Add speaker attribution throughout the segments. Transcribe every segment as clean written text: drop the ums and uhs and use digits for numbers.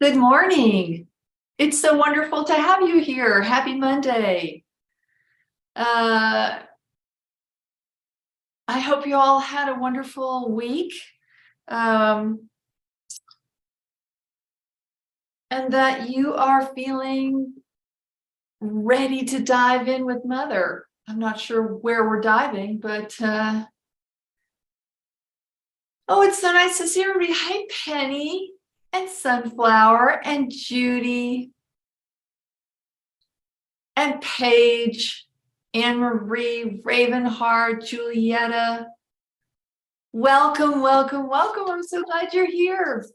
Speaker 1: Good morning. It's so wonderful to have you here. Happy Monday. I hope you all had a wonderful week, and that you are feeling ready to dive in with Mother. I'm not sure where we're diving, but oh, it's so nice to see everybody. Hi, Penny and Sunflower and Judy and Paige, Anne Marie, Ravenheart, Julietta. Welcome, welcome, welcome. I'm so glad you're here.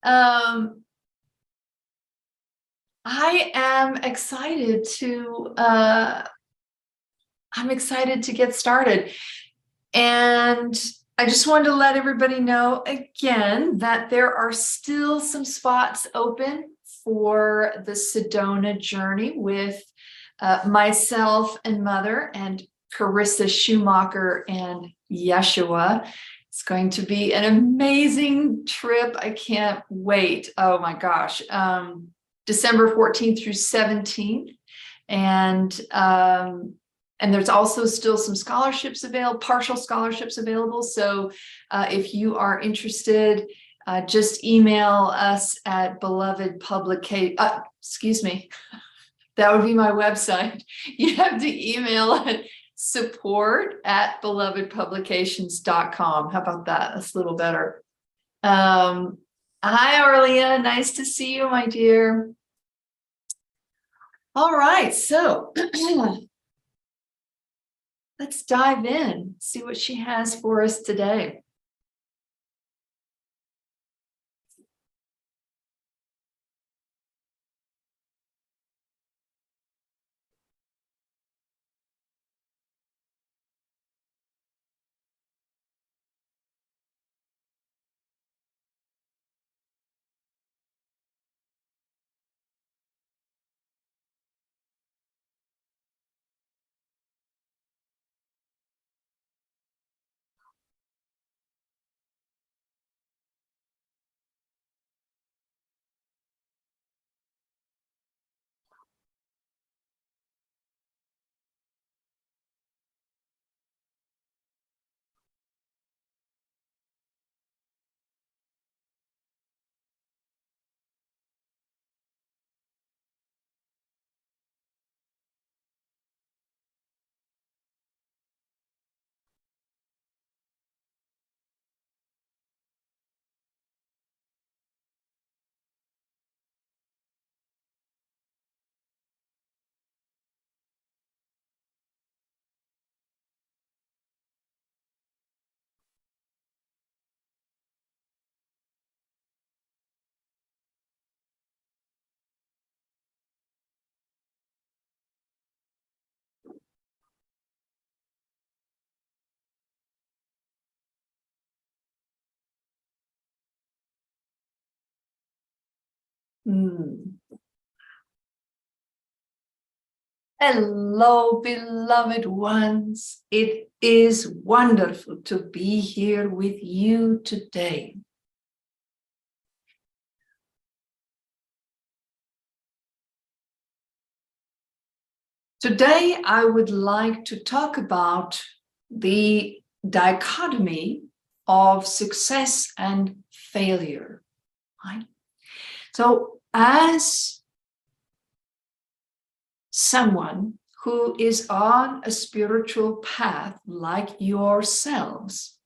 Speaker 1: I am excited to get started. And I just wanted to let everybody know again that there are still some spots open for the Sedona journey with myself and Mother and Carissa Schumacher and Yeshua. It's going to be an amazing trip. I can't wait. Oh my gosh. December 14th through 17th. And there's also still some scholarships available, partial scholarships available. So if you are interested, just email us at beloved publication. Excuse me. That would be my website. You have to email it support@belovedpublications.com. How about that? That's a little better. Hi, Arlia. Nice to see you, my dear. All right. So let's dive in, see what she has for us today. Hello, beloved ones. It is wonderful to be here with you today. Today, I would like to talk about the dichotomy of success and failure. Right? So, as someone who is on a spiritual path like yourselves,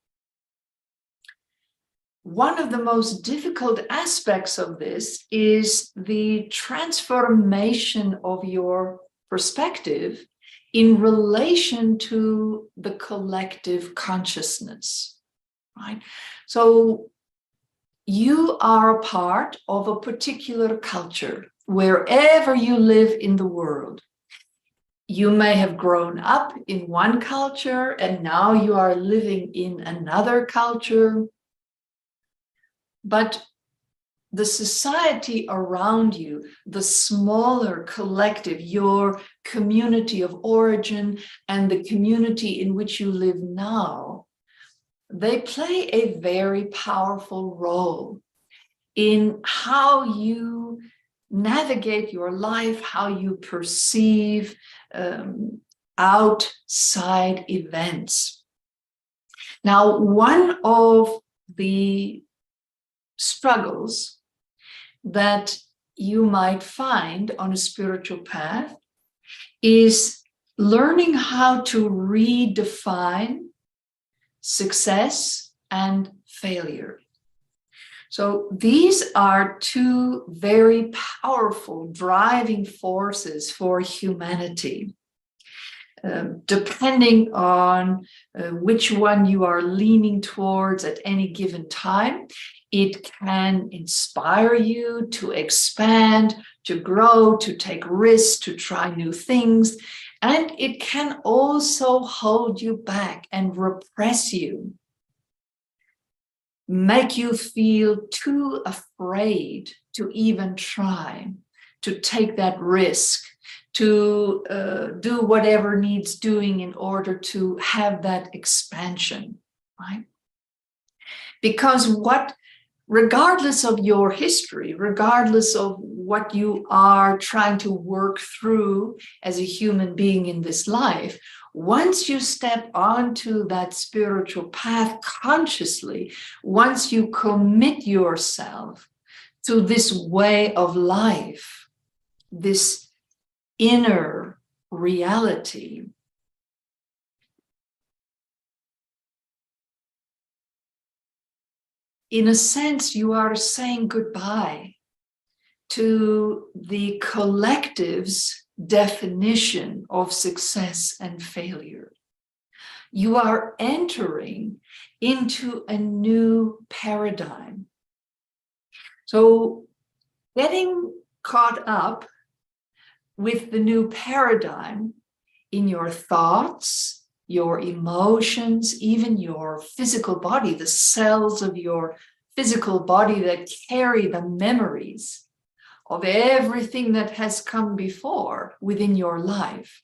Speaker 1: one of the most difficult aspects of this is the transformation of your perspective in relation to the collective consciousness, right? So you are a part of a particular culture wherever you live in the world. You may have grown up in one culture and now you are living in another culture. But the society around you, the smaller collective, your community of origin and the community in which you live now, they play a very powerful role. in how you navigate your life, how you perceive outside events. Now, one of the struggles that you might find on a spiritual path is learning how to redefine success and failure. So these are two very powerful driving forces for humanity. Depending on which one you are leaning towards at any given time, it can inspire you to expand, to grow, to take risks, to try new things. And it can also hold you back and repress you, make you feel too afraid to even try, to take that risk, to do whatever needs doing in order to have that expansion, right? Because regardless of your history, regardless of what you are trying to work through as a human being in this life, once you step onto that spiritual path consciously, once you commit yourself to this way of life, this inner reality, in a sense, you are saying goodbye to the collective's definition of success and failure. You are entering into a new paradigm. So getting caught up with the new paradigm in your thoughts, your emotions, even your physical body, the cells of your physical body that carry the memories of everything that has come before within your life.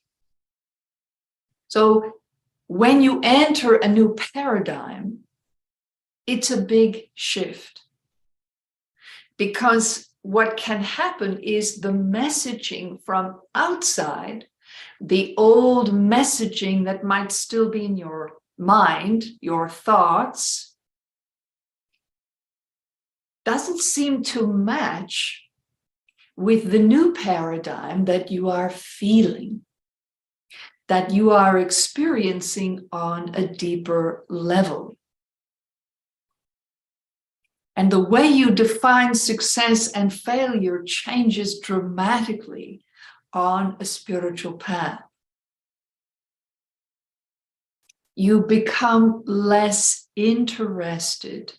Speaker 1: So when you enter a new paradigm, it's a big shift. Because what can happen is the messaging from outside, the old messaging that might still be in your mind, your thoughts, doesn't seem to match with the new paradigm that you are feeling, that you are experiencing on a deeper level. And the way you define success and failure changes dramatically on a spiritual path. You become less interested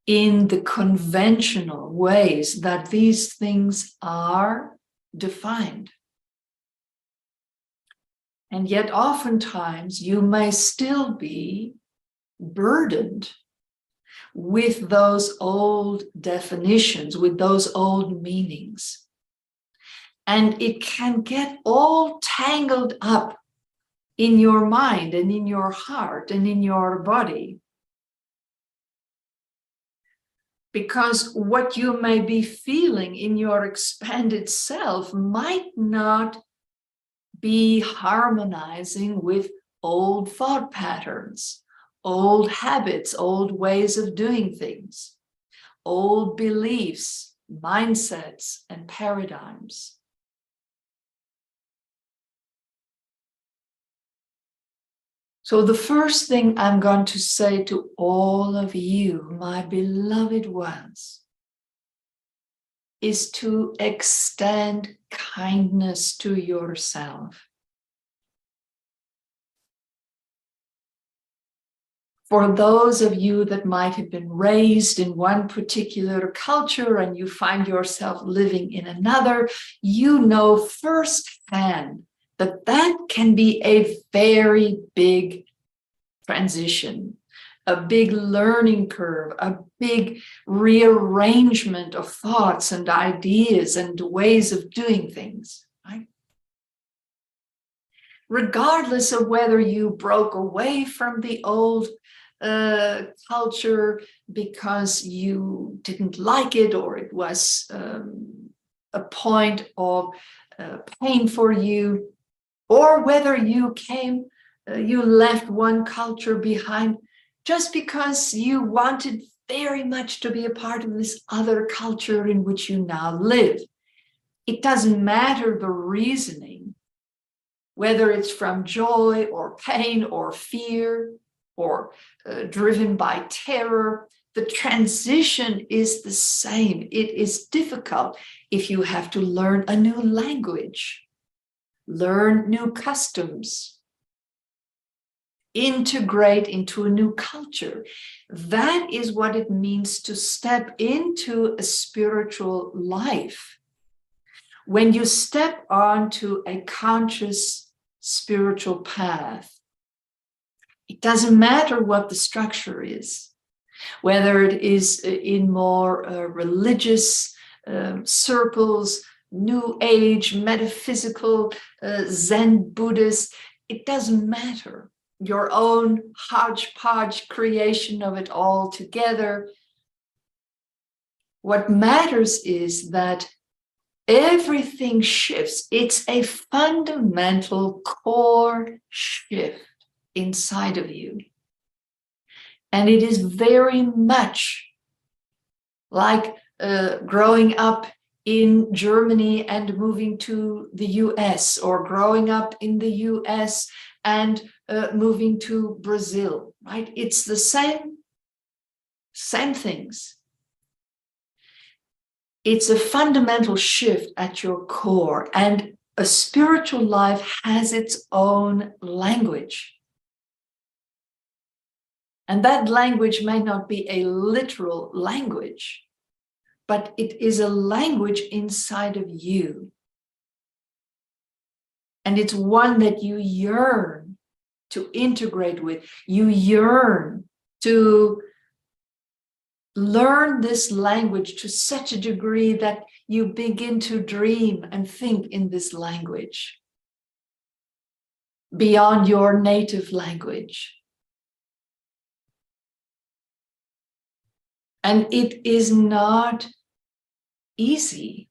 Speaker 1: in the conventional ways that these things are defined. And yet oftentimes you may still be burdened with those old definitions, with those old meanings. And it can get all tangled up in your mind and in your heart and in your body. Because what you may be feeling in your expanded self might not be harmonizing with old thought patterns, old habits, old ways of doing things, old beliefs, mindsets, and paradigms. So the first thing I'm going to say to all of you, my beloved ones, is to extend kindness to yourself. For those of you that might have been raised in one particular culture and you find yourself living in another, you know firsthand that that can be a very big transition, a big learning curve, a big rearrangement of thoughts and ideas and ways of doing things, right? Regardless of whether you broke away from the old culture because you didn't like it, or it was a point of pain for you, or whether you left one culture behind just because you wanted very much to be a part of this other culture in which you now live. It doesn't matter the reasoning, whether it's from joy or pain or fear or driven by terror. The transition is the same. It is difficult if you have to learn a new language, learn new customs, integrate into a new culture. That is what it means to step into a spiritual life. When you step onto a conscious spiritual path, it doesn't matter what the structure is, whether it is in more religious circles, New Age, metaphysical, Zen Buddhist, it doesn't matter. Your own hodgepodge creation of it all together. What matters is that everything shifts. It's a fundamental core shift inside of you. And it is very much like growing up in Germany and moving to the US, or growing up in the US and moving to Brazil, right? It's the same things. It's a fundamental shift at your core, and a spiritual life has its own language. And that language may not be a literal language, but it is a language inside of you. And it's one that you yearn to integrate with. You yearn to learn this language to such a degree that you begin to dream and think in this language beyond your native language. And it is not easy.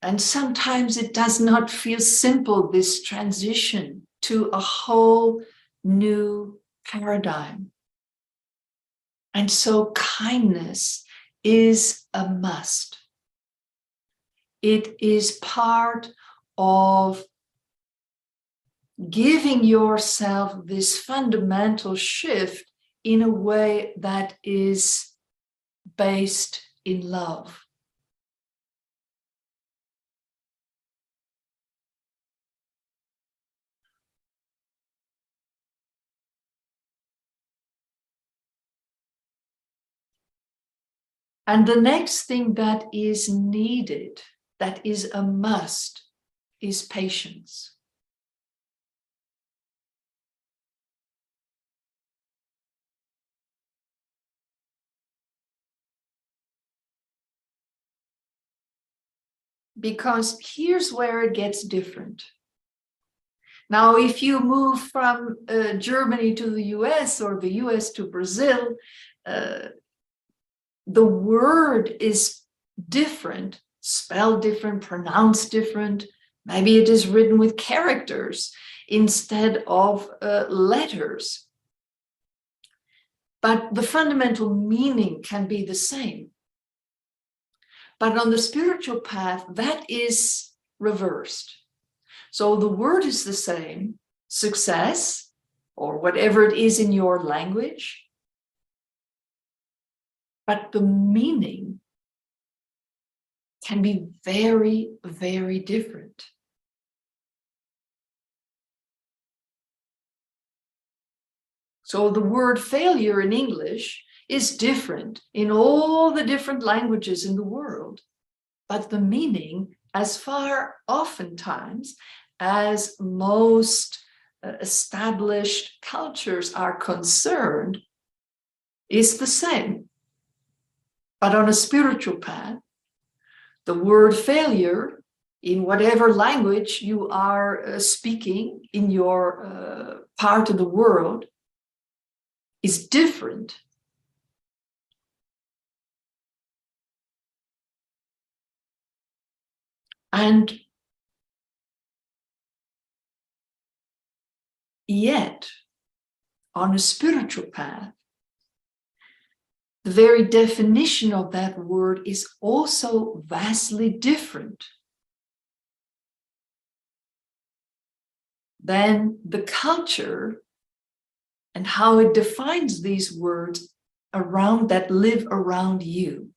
Speaker 1: And sometimes it does not feel simple, this transition to a whole new paradigm. And so kindness is a must. It is part of giving yourself this fundamental shift in a way that is based in love. And the next thing that is needed, that is a must, is patience. Because here's where it gets different. Now, if you move from Germany to the US, or the US to Brazil, the word is different, spelled different, pronounced different. Maybe it is written with characters instead of letters. But the fundamental meaning can be the same. But on the spiritual path, that is reversed. So the word is the same, success, or whatever it is in your language, but the meaning can be very, very different. So the word failure in English is different in all the different languages in the world, but the meaning, as far oftentimes as most established cultures are concerned, is the same. But on a spiritual path, the word failure, in whatever language you are speaking in your part of the world, is different. And yet, on a spiritual path, the very definition of that word is also vastly different than the culture and how it defines these words around that live around you.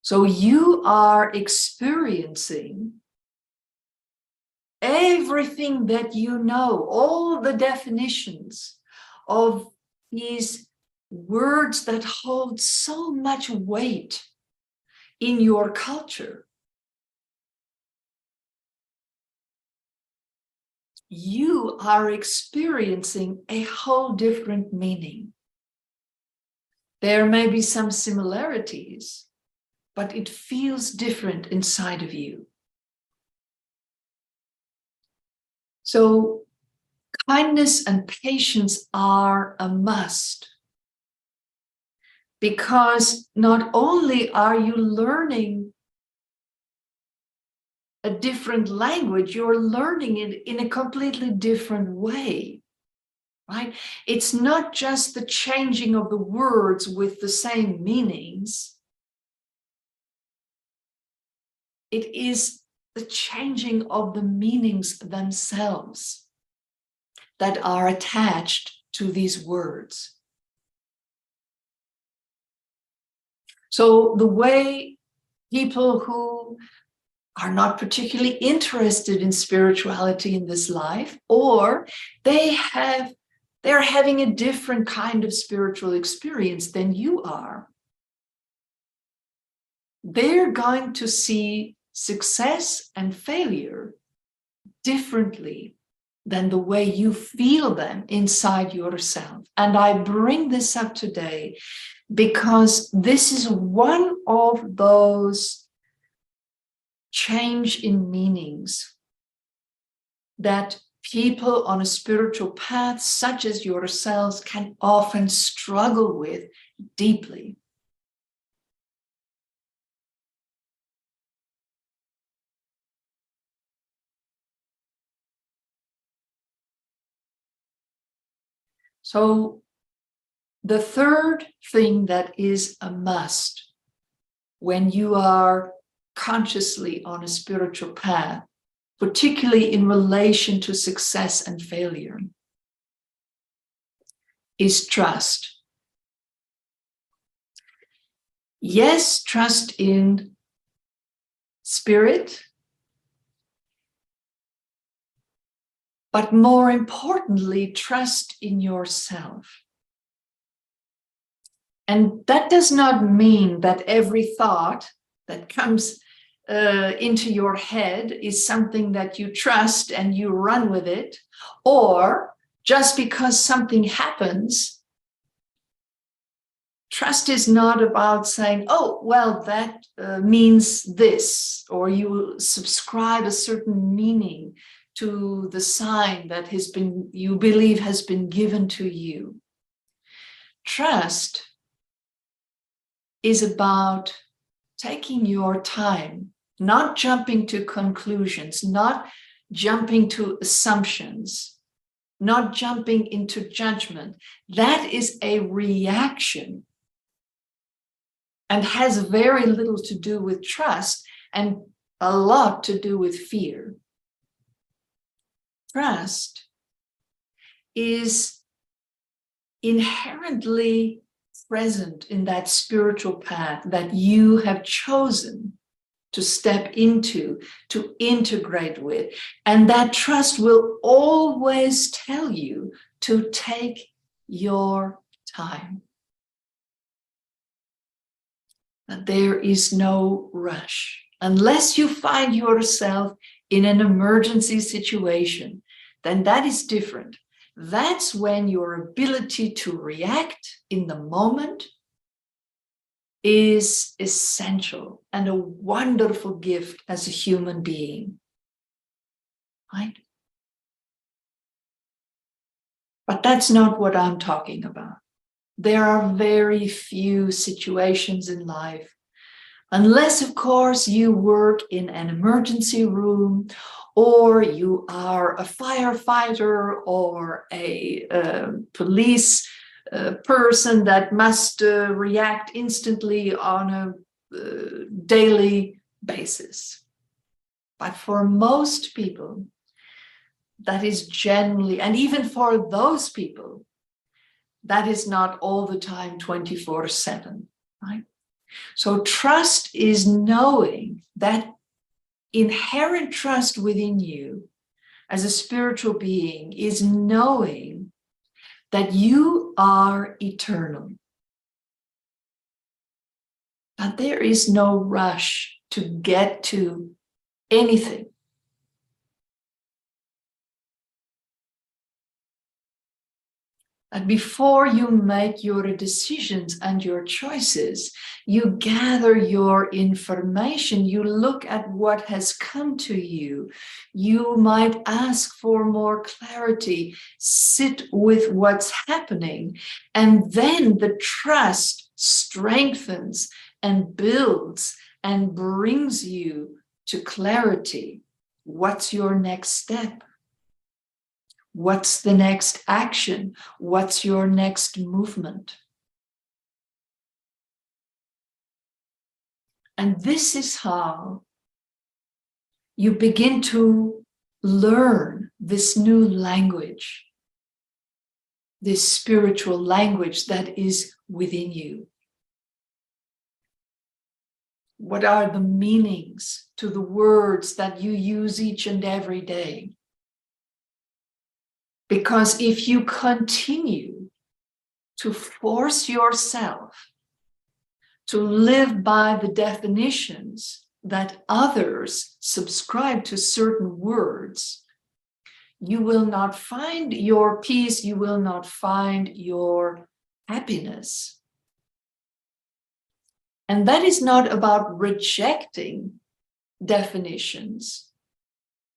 Speaker 1: So you are experiencing everything that you know, all the definitions of these words that hold so much weight in your culture. You are experiencing a whole different meaning. There may be some similarities, but it feels different inside of you. So kindness and patience are a must, because not only are you learning a different language, you're learning it in a completely different way, right? It's not just the changing of the words with the same meanings. It is the changing of the meanings themselves that are attached to these words. So the way people who are not particularly interested in spirituality in this life, or they're having a different kind of spiritual experience than you are, they're going to see success and failure differently than the way you feel them inside yourself. And I bring this up today because this is one of those change in meanings that people on a spiritual path, such as yourselves, can often struggle with deeply. So the third thing that is a must when you are consciously on a spiritual path, particularly in relation to success and failure, is trust. Yes, trust in spirit, but more importantly, trust in yourself. And that does not mean that every thought that comes into your head is something that you trust and you run with it, or just because something happens, trust is not about saying, oh, well, that means this, or you subscribe a certain meaning to the sign that you believe has been given to you. Trust is about taking your time, not jumping to conclusions, not jumping to assumptions, not jumping into judgment. That is a reaction and has very little to do with trust and a lot to do with fear. Trust is inherently present in that spiritual path that you have chosen to step into, to integrate with. And that trust will always tell you to take your time. That there is no rush. Unless you find yourself in an emergency situation, then that is different. That's when your ability to react in the moment is essential and a wonderful gift as a human being, right? But that's not what I'm talking about. There are very few situations in life, unless, of course, you work in an emergency room, or you are a firefighter or a police person that must react instantly on a daily basis. But for most people, that is generally, and even for those people, that is not all the time 24/7, right? So trust is knowing that inherent trust within you as a spiritual being is knowing that you are eternal. But there is no rush to get to anything. And before you make your decisions and your choices, you gather your information, you look at what has come to you. You might ask for more clarity, sit with what's happening, and then the trust strengthens and builds and brings you to clarity. What's your next step? What's the next action? What's your next movement? And this is how you begin to learn this new language, this spiritual language that is within you. What are the meanings to the words that you use each and every day? Because if you continue to force yourself to live by the definitions that others subscribe to certain words, you will not find your peace, you will not find your happiness. And that is not about rejecting definitions.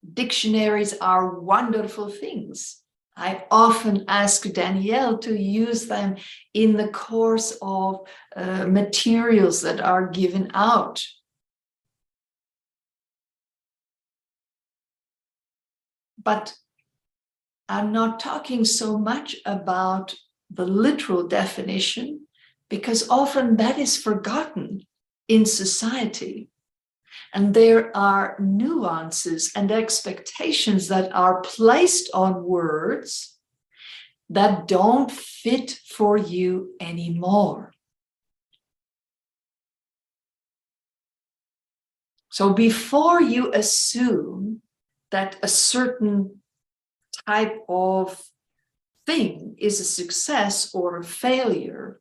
Speaker 1: Dictionaries are wonderful things. I often ask Danielle to use them in the course of materials that are given out. But I'm not talking so much about the literal definition, because often that is forgotten in society. And there are nuances and expectations that are placed on words that don't fit for you anymore. So before you assume that a certain type of thing is a success or a failure,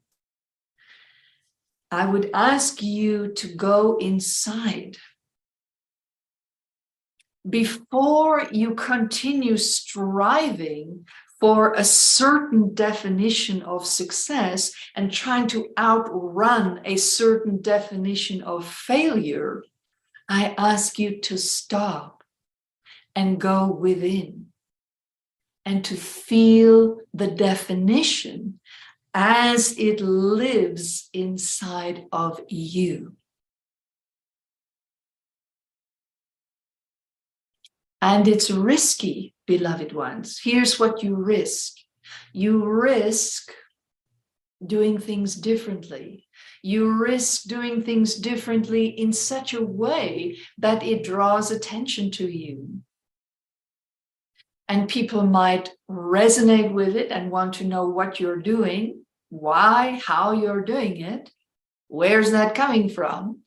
Speaker 1: I would ask you to go inside. Before you continue striving for a certain definition of success and trying to outrun a certain definition of failure, I ask you to stop and go within and to feel the definition as it lives inside of you. And it's risky, beloved ones. Here's what you risk. You risk doing things differently. You risk doing things differently in such a way that it draws attention to you. And people might resonate with it and want to know what you're doing, why, how you're doing it, where's that coming from?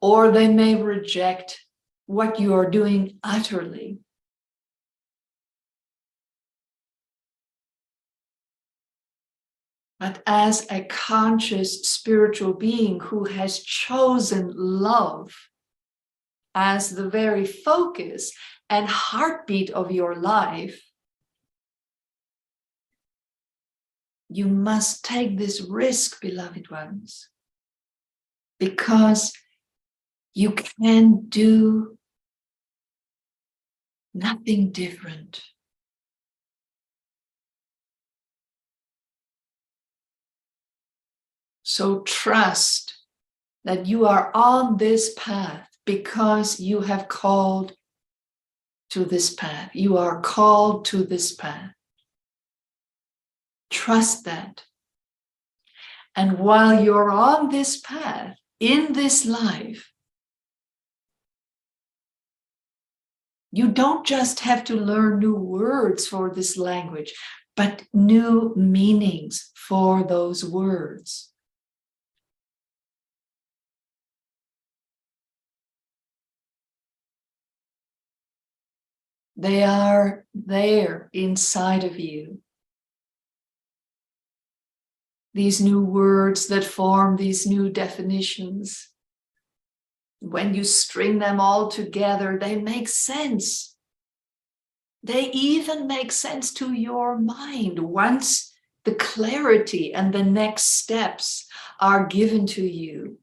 Speaker 1: Or they may reject what you are doing utterly. But as a conscious spiritual being who has chosen love as the very focus and heartbeat of your life, you must take this risk, beloved ones, because you can do nothing different. So trust that you are on this path because you have called to this path. You are called to this path. Trust that. And while you're on this path, in this life, you don't just have to learn new words for this language, but new meanings for those words. They are there inside of you. These new words that form these new definitions. When you string them all together, they make sense. They even make sense to your mind once the clarity and the next steps are given to you.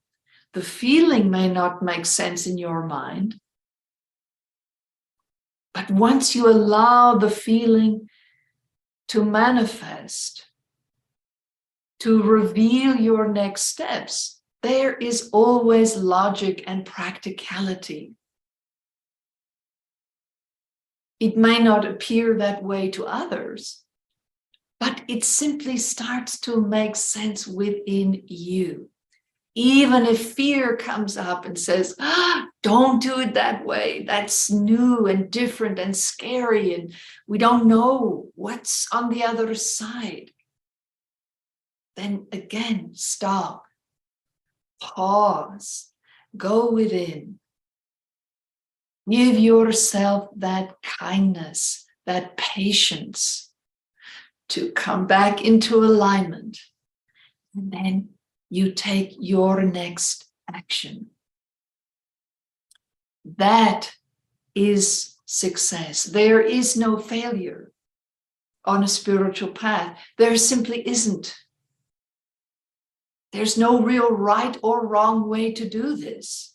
Speaker 1: The feeling may not make sense in your mind, but once you allow the feeling to manifest, to reveal your next steps, there is always logic and practicality. It may not appear that way to others, but it simply starts to make sense within you. Even if fear comes up and says, don't do it that way. That's new and different and scary, and we don't know what's on the other side. Then again, stop, pause, go within. Give yourself that kindness, that patience to come back into alignment. And then you take your next action. That is success. There is no failure on a spiritual path. There simply isn't. There's no real right or wrong way to do this.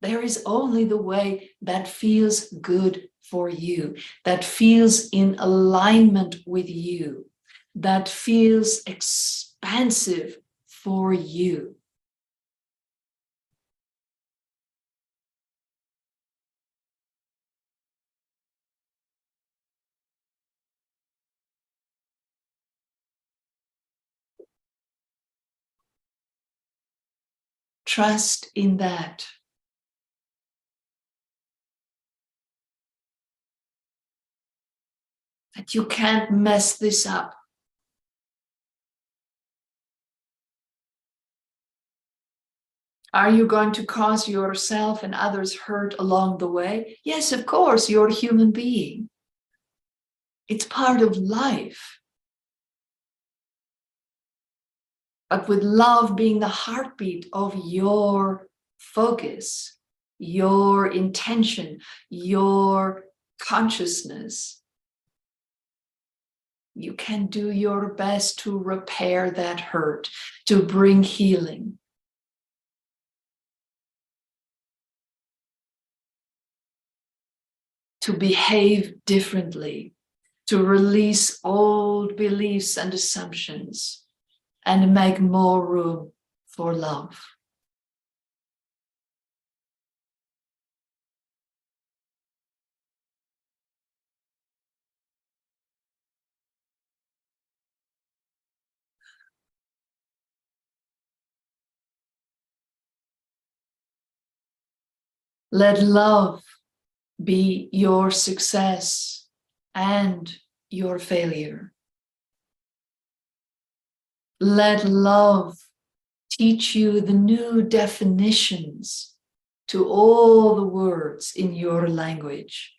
Speaker 1: There is only the way that feels good for you, that feels in alignment with you, that feels expansive for you. Trust in that. That you can't mess this up. Are you going to cause yourself and others hurt along the way? Yes, of course, you're a human being. It's part of life. But with love being the heartbeat of your focus, your intention, your consciousness, you can do your best to repair that hurt, to bring healing. To behave differently, to release old beliefs and assumptions, and make more room for love. Let love be your success and your failure. Let love teach you the new definitions to all the words in your language.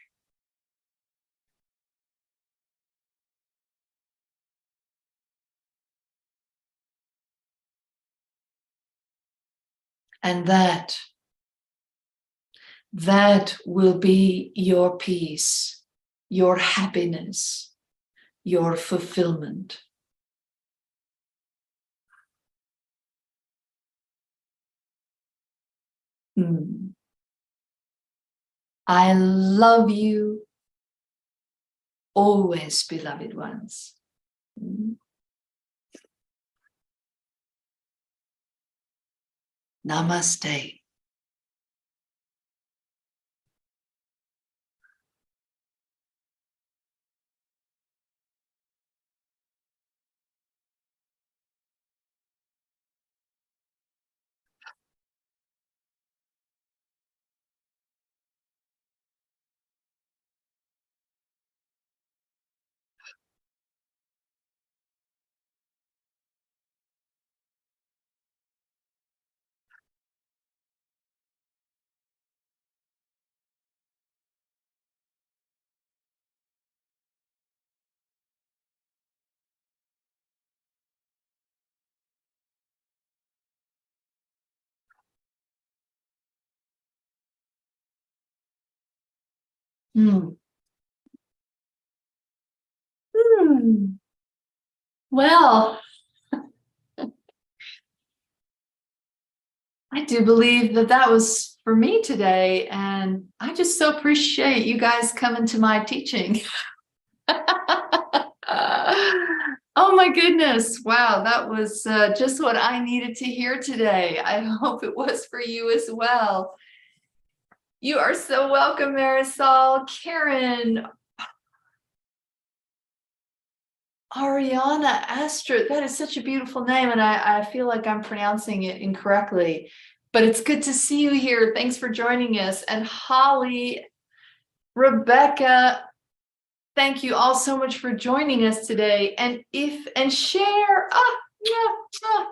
Speaker 1: And that will be your peace, your happiness, your fulfillment. I love you always, beloved ones. Namaste. Hmm. Hmm. Well, I do believe that that was for me today. And I just so appreciate you guys coming to my teaching. Oh my goodness. Wow. That was just what I needed to hear today. I hope it was for you as well. You are so welcome, Marisol, Karen, Ariana, Astrid. That is such a beautiful name. And I feel like I'm pronouncing it incorrectly, but it's good to see you here. Thanks for joining us. And Holly, Rebecca, thank you all so much for joining us today. And share.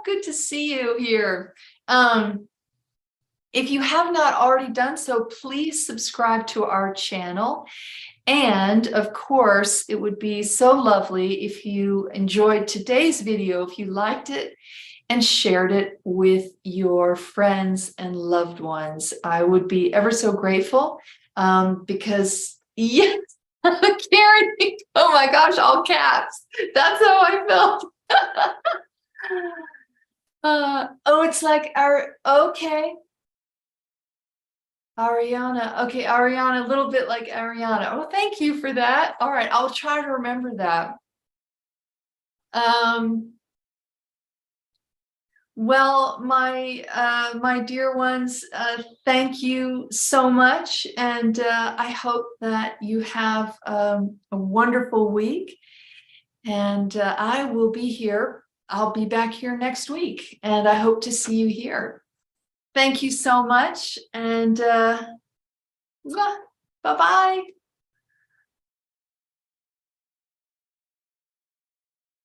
Speaker 1: Good to see you here. If you have not already done so, please subscribe to our channel. And of course, it would be so lovely if you enjoyed today's video, if you liked it and shared it with your friends and loved ones. I would be ever so grateful because, yes, Karen, oh my gosh, all caps. That's how I felt. It's like okay. Ariana. Okay, Ariana, a little bit like Ariana. Oh, thank you for that. All right, I'll try to remember that. Well, my dear ones, thank you so much, and I hope that you have a wonderful week. And I will be here. I'll be back here next week, and I hope to see you here. Thank you so much, and bye-bye.